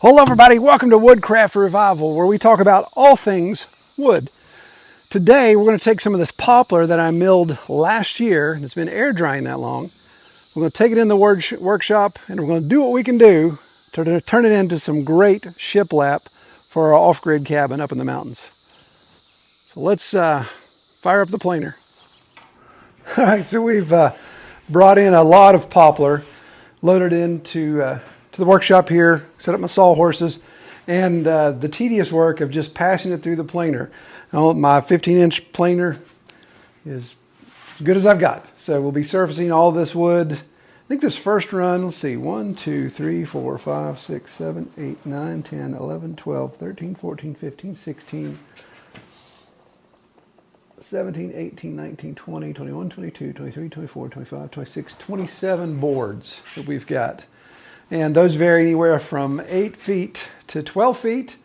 Hello everybody, welcome to Woodcraft Revival, where we talk about all things wood. Today we're going to take some of this poplar that I milled last year, and it's been air drying that long. We're going to take it in the workshop and we're going to do what we can do to turn it into some great shiplap for our off-grid cabin up in the mountains. So let's fire up the planer. All right, so we've brought in a lot of poplar, loaded into to the workshop here, set up my sawhorses, and the tedious work of just passing it through the planer. Now, my 15-inch planer is as good as I've got. So we'll be surfacing all this wood. I think this first run, let's see, 1, 2, 3, 4, 5, 6, 7, 8, 9, 10, 11, 12, 13, 14, 15, 16, 17, 18, 19, 20, 21, 22, 23, 24, 25, 26, 27 boards that we've got. And those vary anywhere from 8 feet to 12 feet.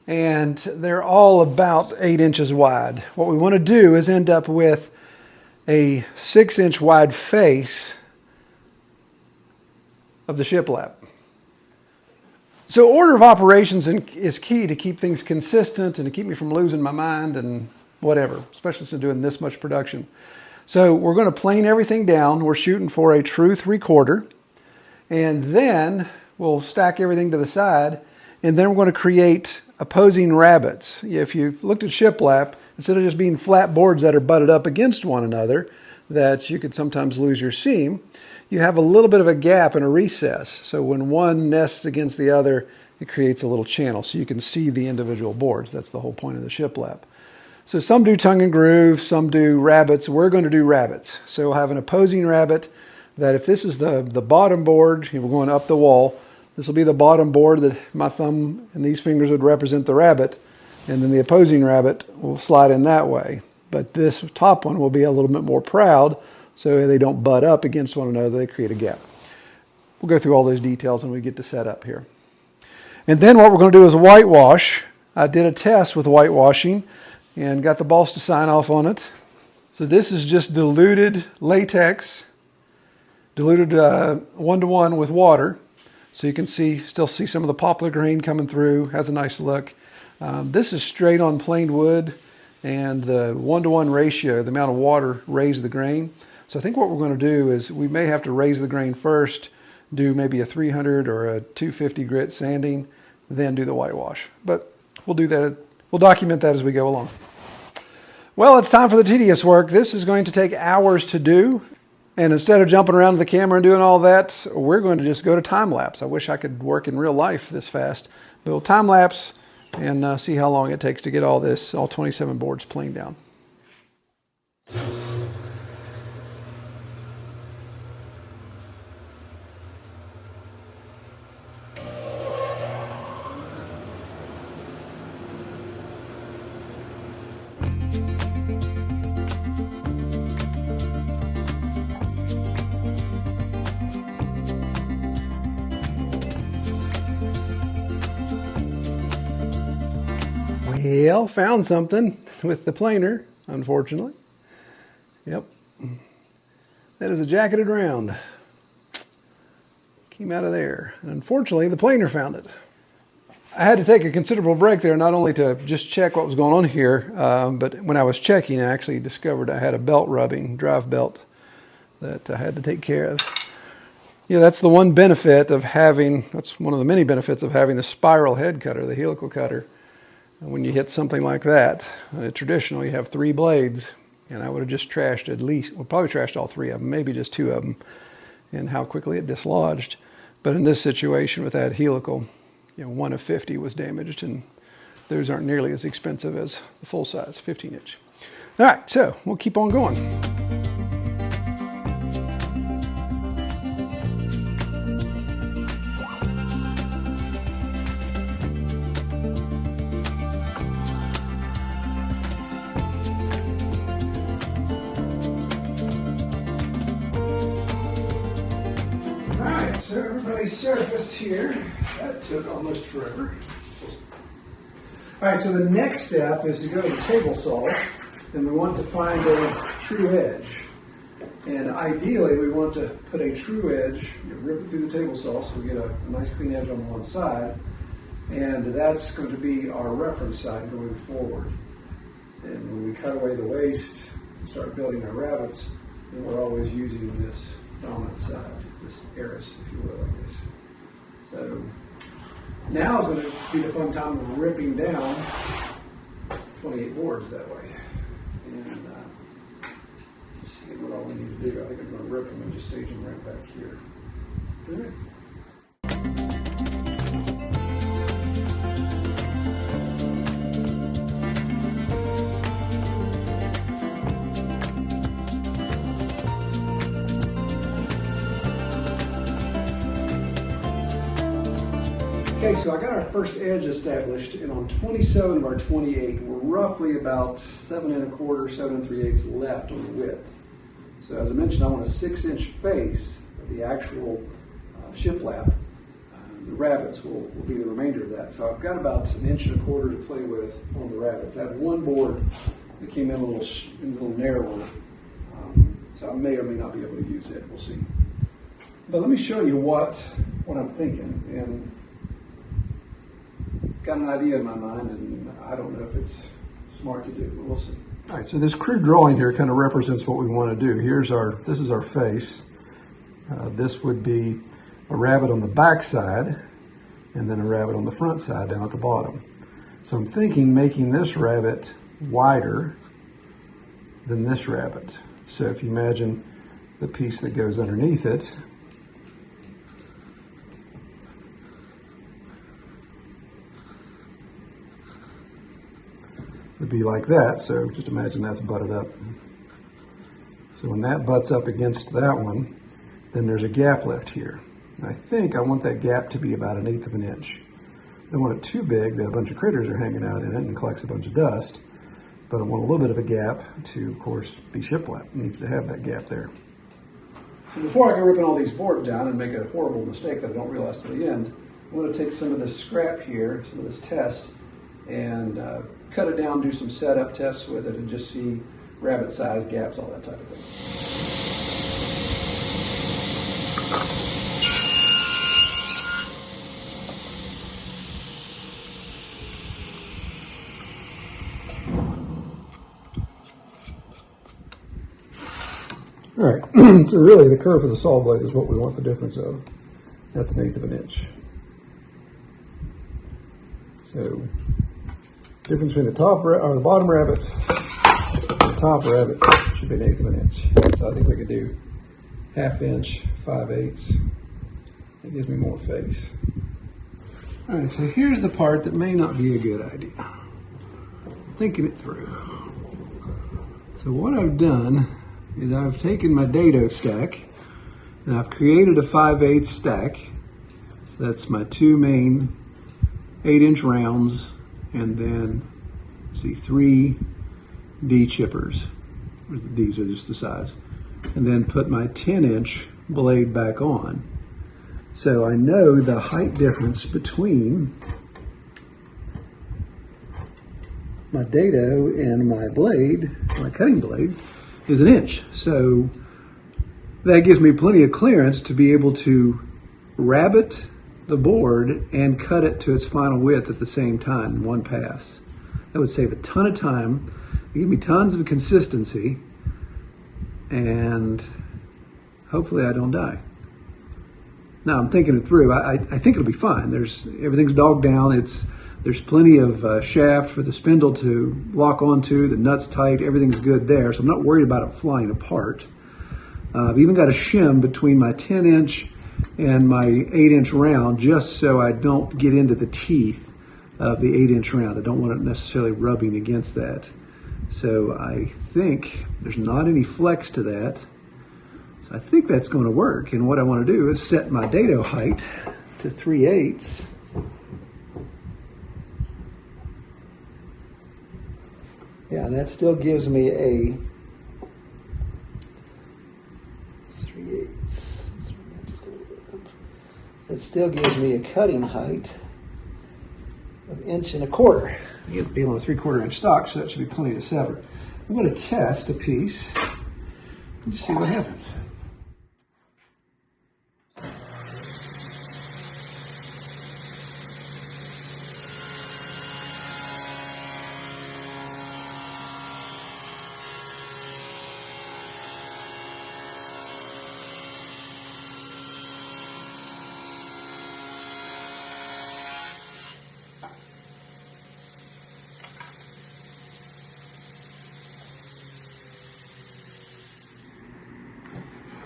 And they're all about 8 inches wide. What we want to do is end up with a 6-inch wide face of the shiplap. So order of operations is key to keep things consistent and to keep me from losing my mind and whatever, especially since doing this much production. So we're going to plane everything down. We're shooting for a true 3/4. And then we'll stack everything to the side, and then we're going to create opposing rabbets. If you've looked at shiplap, instead of just being flat boards that are butted up against one another, that you could sometimes lose your seam, you have a little bit of a gap and a recess. So when one nests against the other, it creates a little channel so you can see the individual boards. That's the whole point of the shiplap. So some do tongue and groove, some do rabbets. We're going to do rabbets. So we'll have an opposing rabbet that if this is the bottom board, we're going up the wall, this will be the bottom board that my thumb and these fingers would represent the rabbet, and then the opposing rabbet will slide in that way. But this top one will be a little bit more proud, so they don't butt up against one another, they create a gap. We'll go through all those details when we get to set up here. And then what we're going to do is whitewash. I did a test with whitewashing and got the boss to sign off on it. So this is just diluted latex, diluted 1-to-1 with water, so you can still see some of the poplar grain coming through. Has a nice look. This is straight on planed wood, and the 1-to-1 ratio, the amount of water, raised the grain. So I think what we're going to do is we may have to raise the grain first, do maybe a 300 or a 250 grit sanding, then do the whitewash. But we'll do that. We'll document that as we go along. Well, it's time for the tedious work. This is going to take hours to do. And instead of jumping around to the camera and doing all that, we're going to just go to time lapse. I wish I could work in real life this fast. But we'll time lapse and see how long it takes to get all 27 boards planed down. Well, found something with the planer, unfortunately. Yep. That is a jacketed round. Came out of there. And unfortunately, the planer found it. I had to take a considerable break there, not only to just check what was going on here, but when I was checking, I actually discovered I had a belt rubbing, drive belt, that I had to take care of. Yeah, that's the one benefit of that's one of the many benefits of having the spiral head cutter, the helical cutter. When you hit something like that, traditionally you have 3 blades, and I would have just trashed probably trashed all 3 of them, maybe just 2 of them, and how quickly it dislodged. But in this situation with that helical, 1 of 50 was damaged, and those aren't nearly as expensive as the full size 15-inch. All right, so we'll keep on going. So everybody's surfaced here. That took almost forever. All right, so the next step is to go to the table saw, and we want to find a true edge. And ideally, we want to put a true edge, rip it through the table saw so we get a nice clean edge on one side. And that's going to be our reference side going forward. And when we cut away the waste and start building our rabbets, then we're always using this dominant side, this heiress, if you will, I guess. So now is going to be the fun time of ripping down 28 boards that way. And let's see what all we need to do. I think I'm going to rip them and just stage them right back here. All right. Okay, so I got our first edge established, and on 27 of our 28, we're roughly about 7 1/4, 7 3/8 left on the width. So as I mentioned, I want a 6-inch face of the actual shiplap. The rabbets will be the remainder of that. So I've got about 1 1/4 to play with on the rabbets. I have one board that came in a little narrower, so I may or may not be able to use it. We'll see. But let me show you what I'm thinking. And got an idea in my mind, and I don't know if it's smart to do, but we'll see. All right, so this crude drawing here kind of represents what we want to do. This is our face. This would be a rabbit on the back side, and then a rabbit on the front side down at the bottom. So I'm thinking making this rabbit wider than this rabbit. So if you imagine the piece that goes underneath it, would be like that. So just imagine that's butted up. So when that butts up against that one, then there's a gap left here. And I think I want that gap to be about 1/8 of an inch. I don't want it too big that a bunch of critters are hanging out in it and collects a bunch of dust, but I want a little bit of a gap to, of course, be shiplap. It needs to have that gap there. So before I go ripping all these boards down and make a horrible mistake that I don't realize to the end, I want to take some of this scrap here, some of this test, and cut it down, do some setup tests with it, and just see rabbit size, gaps, all that type of thing. All right, so really the curve of the saw blade is what we want the difference of. That's 1/8 of an inch. So difference between the bottom rabbit and the top rabbit should be 1/8 of an inch. So I think we could do 1/2 inch, 5/8. That gives me more face. All right, so here's the part that may not be a good idea. Thinking it through. So what I've done is I've taken my dado stack and I've created a 5/8 stack. So that's my two main 8-inch rounds, and then see 3 D chippers. These are just the size. And then put my 10-inch blade back on. So I know the height difference between my dado and my blade, my cutting blade, is 1 inch. So that gives me plenty of clearance to be able to rabbet the board and cut it to its final width at the same time in one pass. That would save a ton of time, give me tons of consistency, and hopefully I don't die. Now I'm thinking it through. I think it'll be fine. Everything's dogged down. There's plenty of shaft for the spindle to lock onto. The nut's tight. Everything's good there, so I'm not worried about it flying apart. I've even got a shim between my 10-inch and my 8-inch round, just so I don't get into the teeth of the 8-inch round. I don't want it necessarily rubbing against that. So I think there's not any flex to that. So I think that's going to work. And what I want to do is set my dado height to 3/8. Yeah, and that still gives me a 3/8. It still gives me a cutting height of 1 1/4 inches. I get to be on a 3/4 inch stock, so that should be plenty to sever. I'm going to test a piece Just see what happens.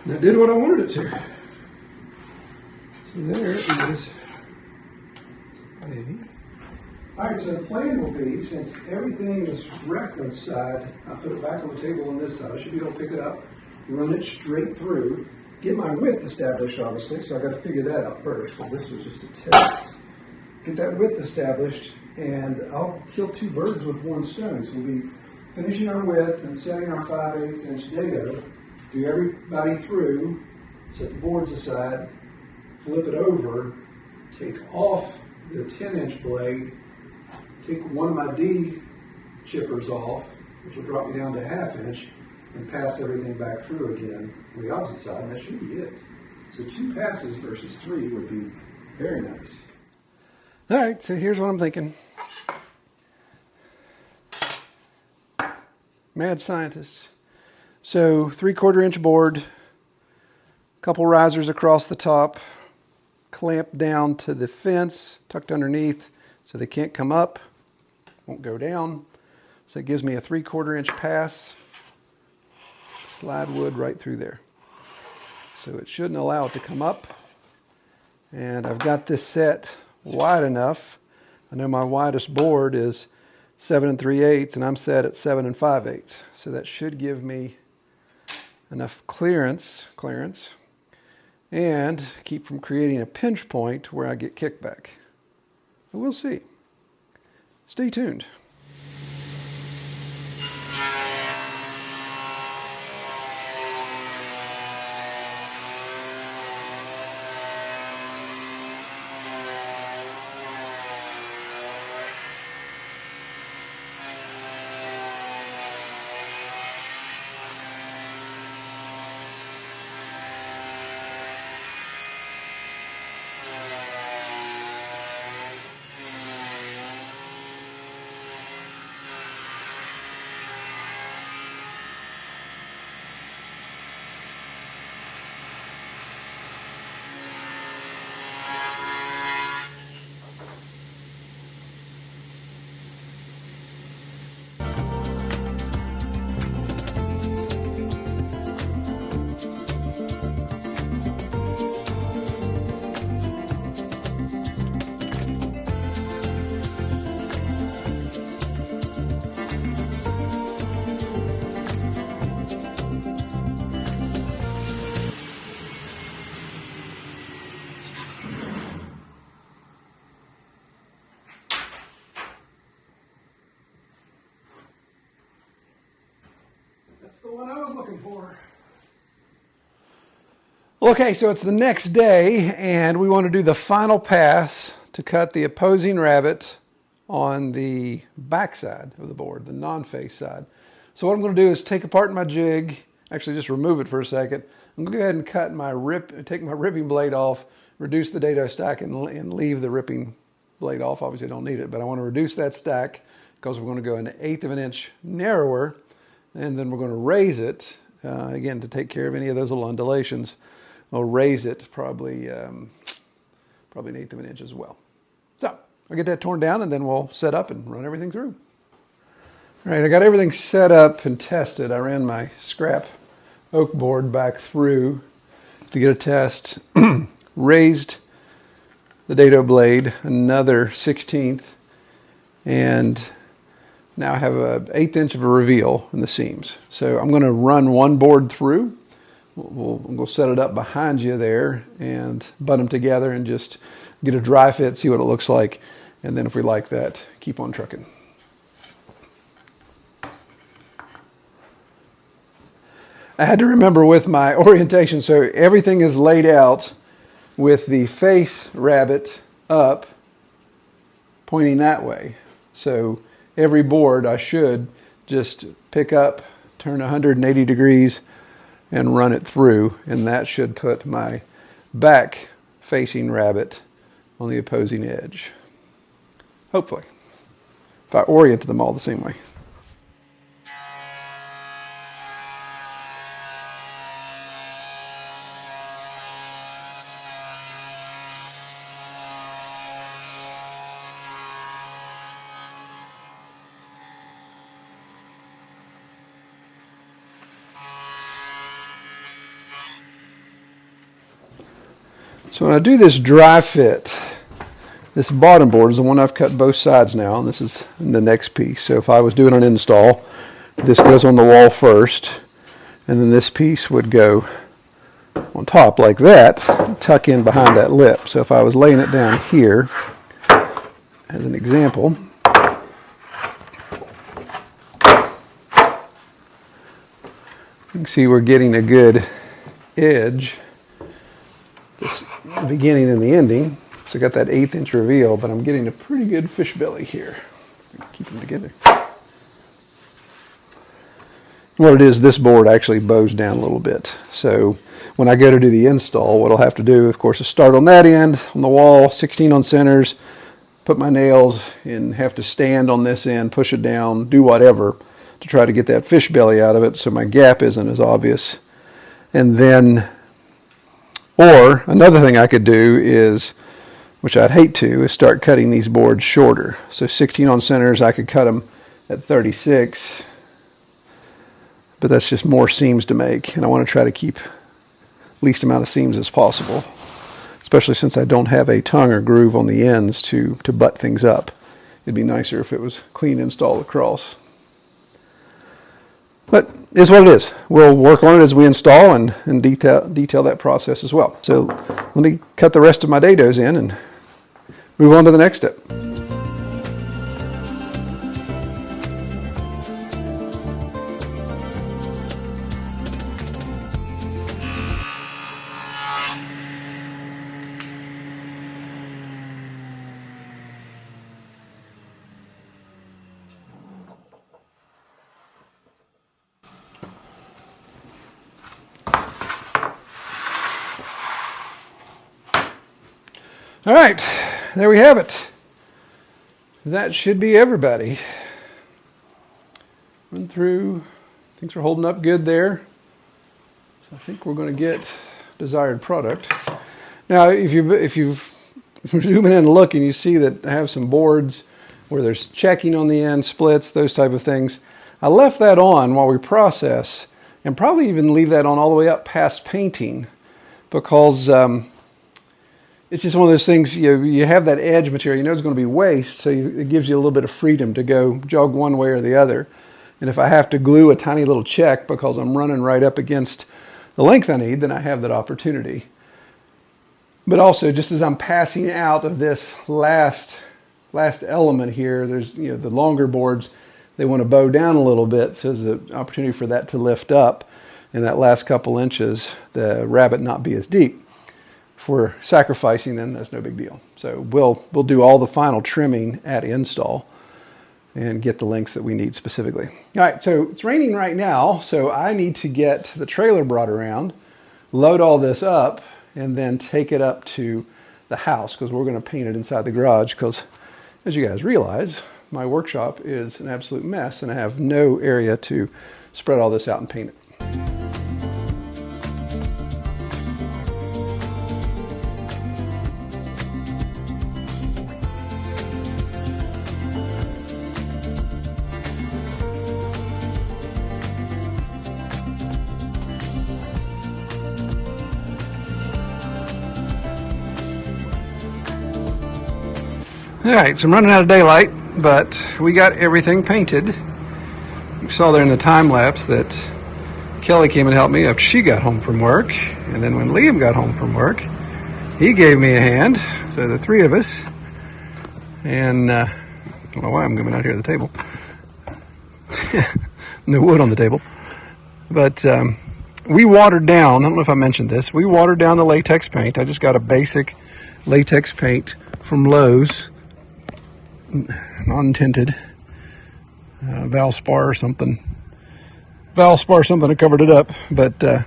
That did what I wanted it to. So there is A. Alright, so the plan will be, since everything is reference side, I put it back on the table on this side. I should be able to pick it up, run it straight through, get my width established obviously, so I got to figure that out first, because this was just a test. Get that width established, and I'll kill two birds with one stone. So we'll be finishing our width and setting our 5/8 inch dado. Do everybody through, set the boards aside, flip it over, take off the 10-inch blade, take one of my D chippers off, which will drop me down to 1/2 inch, and pass everything back through again on the opposite side, and that should be it. So 2 passes versus 3 would be very nice. All right, so here's what I'm thinking. Mad scientist. So 3/4 inch board, couple risers across the top, clamp down to the fence, tucked underneath so they can't come up, won't go down. So it gives me a 3/4 inch pass, slide wood right through there. So it shouldn't allow it to come up. And I've got this set wide enough. I know my widest board is 7 3/8, and I'm set at 7 5/8. So that should give me enough clearance, and keep from creating a pinch point where I get kickback. But we'll see. Stay tuned. The one I was looking for. Okay, so it's the next day, and we want to do the final pass to cut the opposing rabbit on the back side of the board, the non-face side. So what I'm going to do is take apart my jig, actually just remove it for a second. I'm going to go ahead and take my ripping blade off, reduce the dado stack, and leave the ripping blade off. Obviously I don't need it, but I want to reduce that stack because we're going to go an 1/8 of an inch narrower. And then we're going to raise it, again, to take care of any of those little undulations. I'll raise it probably an 1/8 of an inch as well. So I'll get that torn down, and then we'll set up and run everything through. All right, I got everything set up and tested. I ran my scrap oak board back through to get a test. Raised the dado blade another 1/16, and now I have an 1/8 inch of a reveal in the seams. So I'm going to run one board through. We'll set it up behind you there and butt them together and just get a dry fit, see what it looks like. And then if we like that, keep on trucking. I had to remember with my orientation, so everything is laid out with the face rabbit up, pointing that way. So every board I should just pick up, turn 180 degrees, and run it through, and that should put my back facing rabbet on the opposing edge. Hopefully, if I orient them all the same way. So when I do this dry fit, this bottom board is the one I've cut both sides now, and this is the next piece. So if I was doing an install, this goes on the wall first, and then this piece would go on top like that, tuck in behind that lip. So if I was laying it down here, as an example, you can see we're getting a good edge, the beginning and the ending. So I got that 1/8 inch reveal, but I'm getting a pretty good fish belly here. Keep them together. What it is, this board actually bows down a little bit. So when I go to do the install, what I'll have to do, of course, is start on that end, on the wall, 16 on centers, put my nails and have to stand on this end, push it down, do whatever to try to get that fish belly out of it so my gap isn't as obvious. And then, or another thing I could do is, which I'd hate to, is start cutting these boards shorter. So 16 on centers, I could cut them at 36, but that's just more seams to make, and I want to try to keep least amount of seams as possible, especially since I don't have a tongue or groove on the ends to butt things up. It'd be nicer if it was clean install across. But it is what it is. We'll work on it as we install and detail that process as well. So let me cut the rest of my dados in and move on to the next step. All right, there we have it. That should be everybody. Run through. Things are holding up good there. So I think we're going to get desired product. Now, if you zoom in and look, and you see that I have some boards where there's checking on the end, splits, those type of things. I left that on while we process, and probably even leave that on all the way up past painting, because it's just one of those things, you have that edge material, you know it's going to be waste, so it gives you a little bit of freedom to go jog one way or the other. And if I have to glue a tiny little check because I'm running right up against the length I need, then I have that opportunity. But also, just as I'm passing out of this last element here, there's the longer boards, they want to bow down a little bit, so there's an opportunity for that to lift up in that last couple inches, the rabbet not be as deep. If we're sacrificing, then that's no big deal. So we'll do all the final trimming at install and get the lengths that we need specifically. All right, so it's raining right now, so I need to get the trailer brought around, load all this up, and then take it up to the house, because we're going to paint it inside the garage, because as you guys realize, my workshop is an absolute mess and I have no area to spread all this out and paint it. All right, so I'm running out of daylight, but we got everything painted. You saw there in the time lapse that Kelly came and helped me after she got home from work, and then when Liam got home from work, he gave me a hand. So the three of us, and I don't know why I'm coming out here at the table. No wood on the table, but we watered down. I don't know if I mentioned this. We watered down the latex paint. I just got a basic latex paint from Lowe's. Non-tinted Valspar or something. Valspar something that covered it up, but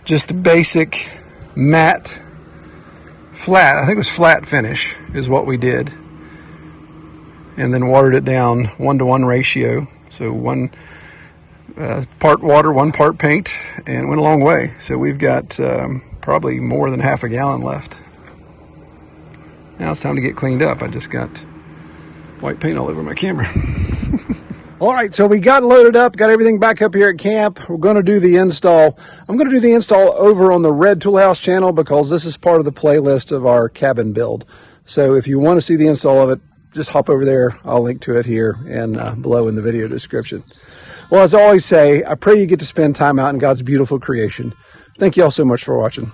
just a basic matte flat, I think it was flat finish is what we did, and then watered it down 1-to-1 ratio, so 1 part water, 1 part paint, and went a long way. So we've got probably more than half a gallon left. Now it's time to get cleaned up. I just got white paint all over my camera. All right, so we got loaded up, got everything back up here at camp. We're going to do the install. I'm going to do the install over on the Red Toolhouse channel because this is part of the playlist of our cabin build. So if you want to see the install of it, just hop over there. I'll link to it here and below in the video description. Well, as I always say, I pray you get to spend time out in God's beautiful creation. Thank you all so much for watching.